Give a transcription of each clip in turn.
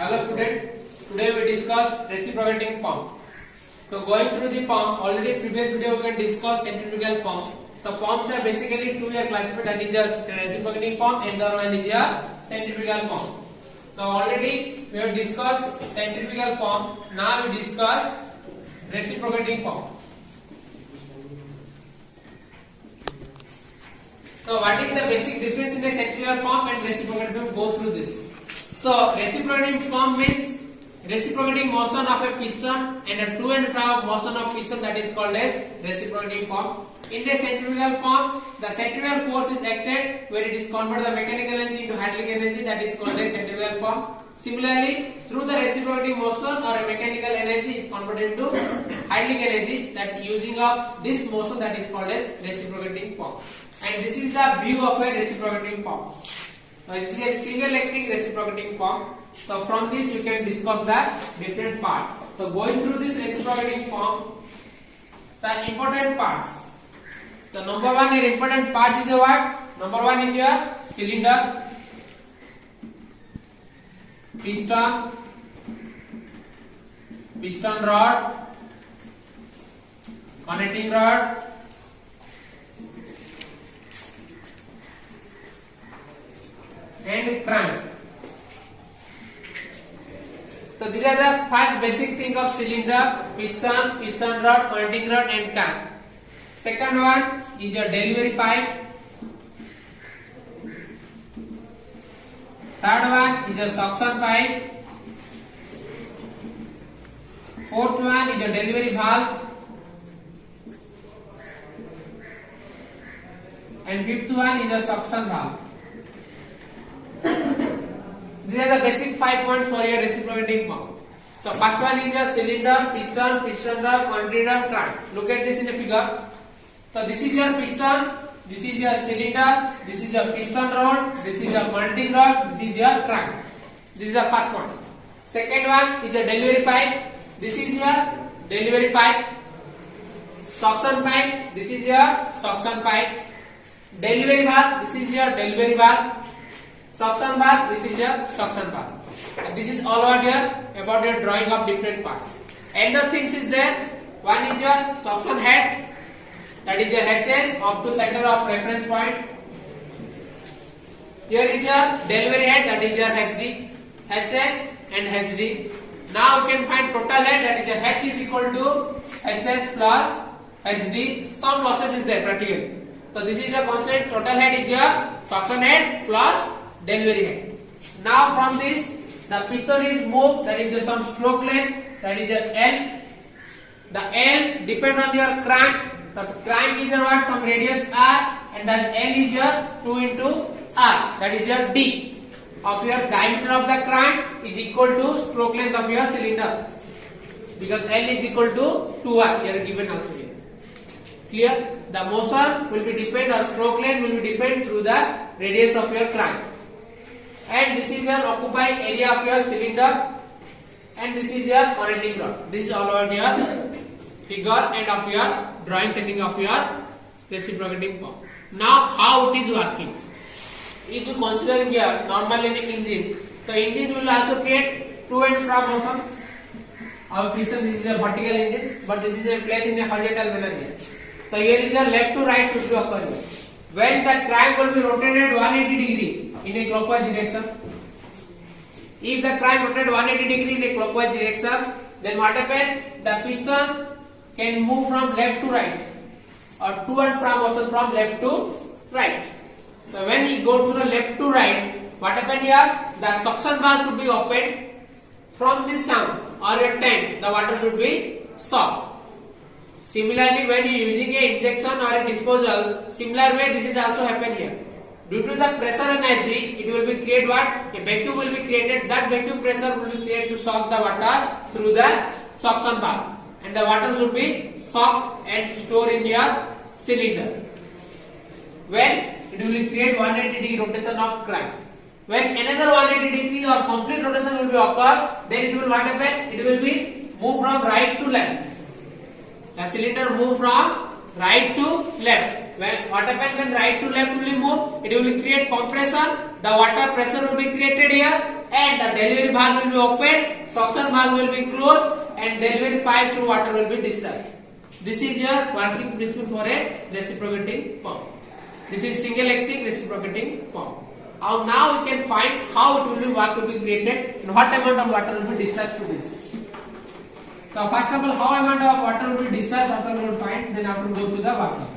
Hello student, today we discuss reciprocating pump. So going through the pump, already previous video we can discuss centrifugal pumps. The pumps are basically two classified, that is a reciprocating pump and the other one is a centrifugal pump. So already we have discussed centrifugal pump, now we discuss reciprocating pump. So what is the basic difference in a centrifugal pump and reciprocating pump? Go through this. So reciprocating pump means reciprocating motion of a piston and a to and fro motion of piston, that is called as reciprocating pump. In a centrifugal pump, the centrifugal force is acted where it is converted the mechanical energy into hydraulic energy, that is called as centrifugal pump. Similarly, through the reciprocating motion or a mechanical energy is converted into hydraulic energy, that using of this motion, that is called as reciprocating pump. And this is the view of a reciprocating pump. Now this is a single acting reciprocating pump. So from this you can discuss the different parts. So going through this reciprocating pump, the important parts. The number one important parts is a what? Number one is a cylinder, piston rod, connecting rod, and crank. So these are the first basic thing of cylinder, piston rod, connecting rod and crank. Second one is your delivery pipe. Third one is your suction pipe. Fourth one is your delivery valve. And fifth one is your suction valve. These are the basic 5 points for your reciprocating pump. So first one is your cylinder, piston rod, connecting rod, crank. Look at this in the figure. So this is your piston, this is your cylinder, this is your piston rod, this is your connecting rod, this is your crank. This is the first point. Second one is your delivery pipe. This is your delivery pipe. Suction pipe. This is your suction pipe. Delivery valve. This is your delivery valve. Suction valve. This is your suction valve. And this is all about your drawing of different parts. And the things is there. One is your suction head. That is your HS up to center of reference point. Here is your delivery head, that is your HD, HS and HD. Now you can find total head, that is your H is equal to HS plus HD. Some losses is there practically. So this is your constant. Total head is your suction head plus delivery head. Now from this, the piston is moved, that is your some stroke length, that is your L. The L depend on your crank. The crank is your what? Some radius R, and the L is your 2 into R, that is your D of your diameter of the crank is equal to stroke length of your cylinder, because L is equal to 2R here given also here. Clear? The motion will be depend, or stroke length will be depend through the radius of your crank. And this is your occupied area of your cylinder, and this is your connecting rod. This is all about your figure and of your drawing setting of your reciprocating pump. Now how it is working? If you consider here normal in engine, the engine will also create to and fro motion. Our piston, this is a vertical engine, but this is a place in a horizontal manner here. So here is a left to right should be occurring. When the crank will be rotated 180 degree in a clockwise direction. If the crank rotated 180 degree in a clockwise direction, then what happens? The piston can move from left to right, or to and fro motion from left to right. So when you go to the left to right, what happens here? The suction valve should be opened. From this sound or your tank, the water should be sucked. Similarly, when you are using a injection or a disposal, similar way this is also happen here. Due to the pressure energy, it will be create what? A vacuum will be created. That vacuum pressure will be created to suck the water through the suction valve. And the water should be sucked and stored in your cylinder. When it will create 180 degree rotation of crank. When another 180 degree or complete rotation will be occur, then it will what happen? It will be move from right to left. The cylinder move from right to left. what happens when right to left will be moved? It will create compression. The water pressure will be created here, and the delivery valve will be opened, suction valve will be closed, and delivery pipe through water will be discharged. This is your working principle for a reciprocating pump. This is single acting reciprocating pump. Now we can find how it will be work will be created and what amount of water will be discharged to this. So first of all, how amount of water will be discharged after we will find, then after we go to the work done.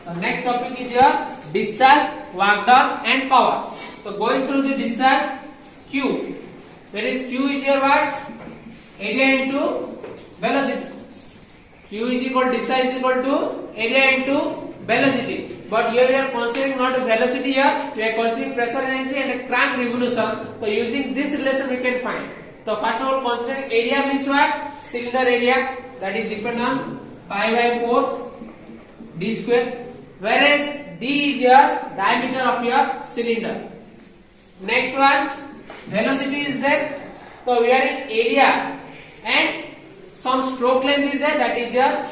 The next topic is your discharge, work done and power. So going through the discharge, Q. Where is Q is your what? Area into velocity. Q is equal to discharge is equal to area into velocity. But here we are considering not velocity here, we are considering pressure energy and a crank revolution. So using this relation we can find. So first of all, considering area means what? Cylinder area, that is depend on pi by 4 d square. Whereas d is your diameter of your cylinder. Next one, velocity is there. So we are in area and some stroke length is there, that is your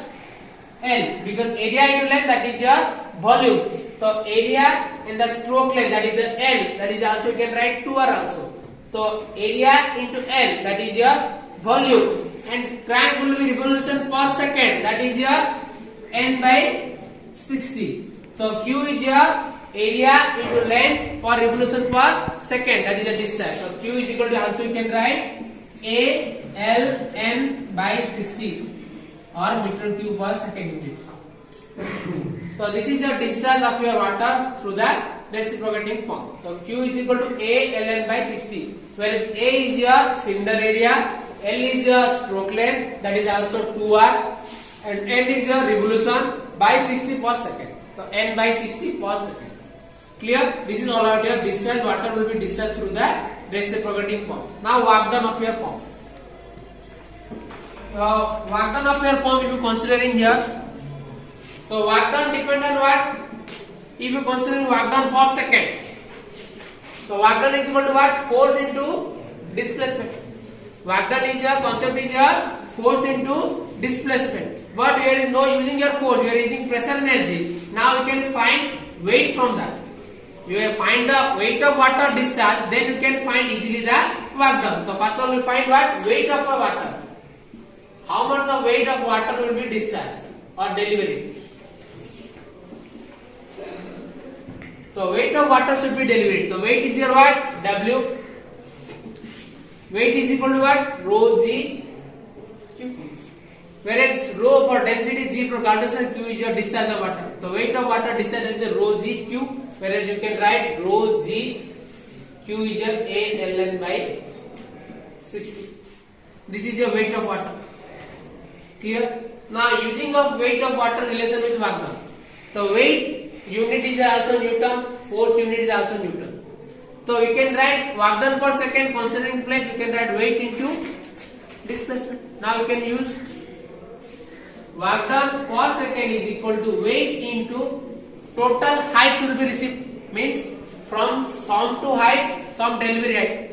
L, because area into length, that is your volume. So area and the stroke length, that is your L, that is also you can write 2R also. So area into L, that is your volume, and crank will be revolution per second, that is your N by 60. So Q is your area into length per revolution per second, that is a discharge. So Q is equal to, also you can write A L N by 60 or meter cube per second unit. So this is the discharge of your water through the reciprocating pump. So Q is equal to A L N by 60, whereas A is your cylinder area, L is your stroke length, that is also 2R, and N is your revolution by 60 per second. So N by 60 per second. Clear? This is all about your discharge. Water will be discharged through the reciprocating pump. Now work done of your pump. Work done of your pump if you considering here. So work done depend on what? If you considering work done per second. So work done is equal to what? Force into displacement. Work done is your concept is your force into displacement. But here is no using your force, you are using pressure energy. Now you can find weight from that. You will find the weight of water discharged, then you can find easily the work done. So first of all, we find what? Weight of the water. How much the weight of water will be discharged or delivered? So weight of water should be delivered. So weight is your what? W. Weight is equal to what? Rho G Q. Whereas rho for density, G for Cartesian, Q is your discharge of water. The weight of water discharge is rho G Q. Whereas you can write rho G Q is your A L N by 60. This is your weight of water. Clear? Now using of weight of water relation with work done. The weight unit is also Newton, force unit is also Newton. So you can write work done per second, considering place you can write weight into displacement. Now you can use work done per second is equal to weight into total height should be received, means from sum to height, sum delivery height.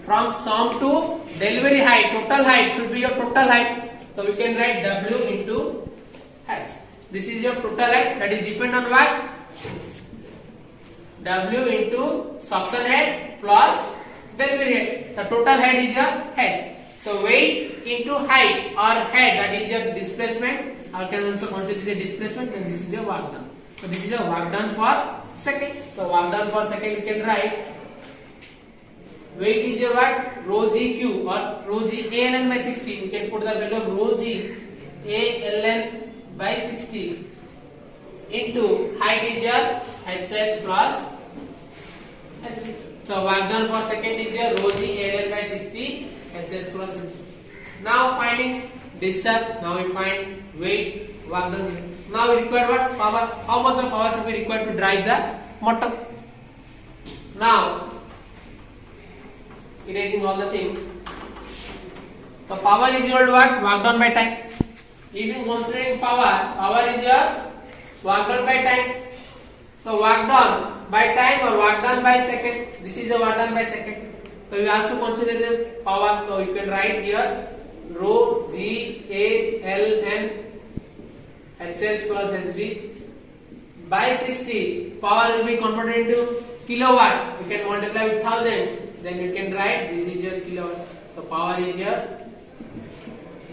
From sum to delivery height, total height should be your total height. So we can write W into H. This is your total height, that is depend on what? W into suction head plus delivery head. The total head is your H. So weight into height or head, that is your displacement. I can also consider this a displacement, and this is your work done. So this is your work done per second. So work done per second you can write weight is your what? Rho G Q or rho G A L N by 60. You can put the value of rho G A L N by 60 into height is your HS plus HS. So work done per second is your rho G A L N by 60 HS plus HS. Now finding discharge. Now we find weight, work done. Now we require what? Power. How much of power should be required to drive the motor? Now erasing all the things. So power is equal to what? Work done by time. If you considering power is your work done by time. So work done by time or work done by second. This is the work done by second. So you also consider the power. So you can write here rho G A L N HS plus HD by 60, power will be converted into kilowatt. You can multiply with 1000, then you can write this is your kilowatt. So power is your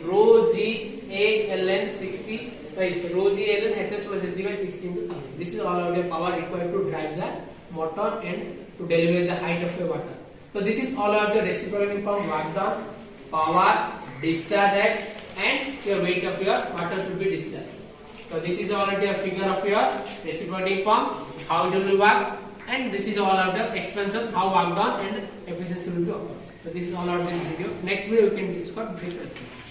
rho g a ln 60 by rho g a ln hs plus hg by 60 into 1000. This is all of your power required to drive the motor and to deliver the height of your water. So this is all about the reciprocating pump work done, power, discharge head, and your weight of your water should be discharged. So this is already a figure of your reciprocating pump, how it will work, and this is all about the expansion, how work done and efficiency will be obtained. So this is all about this video. Next video we can discuss different things.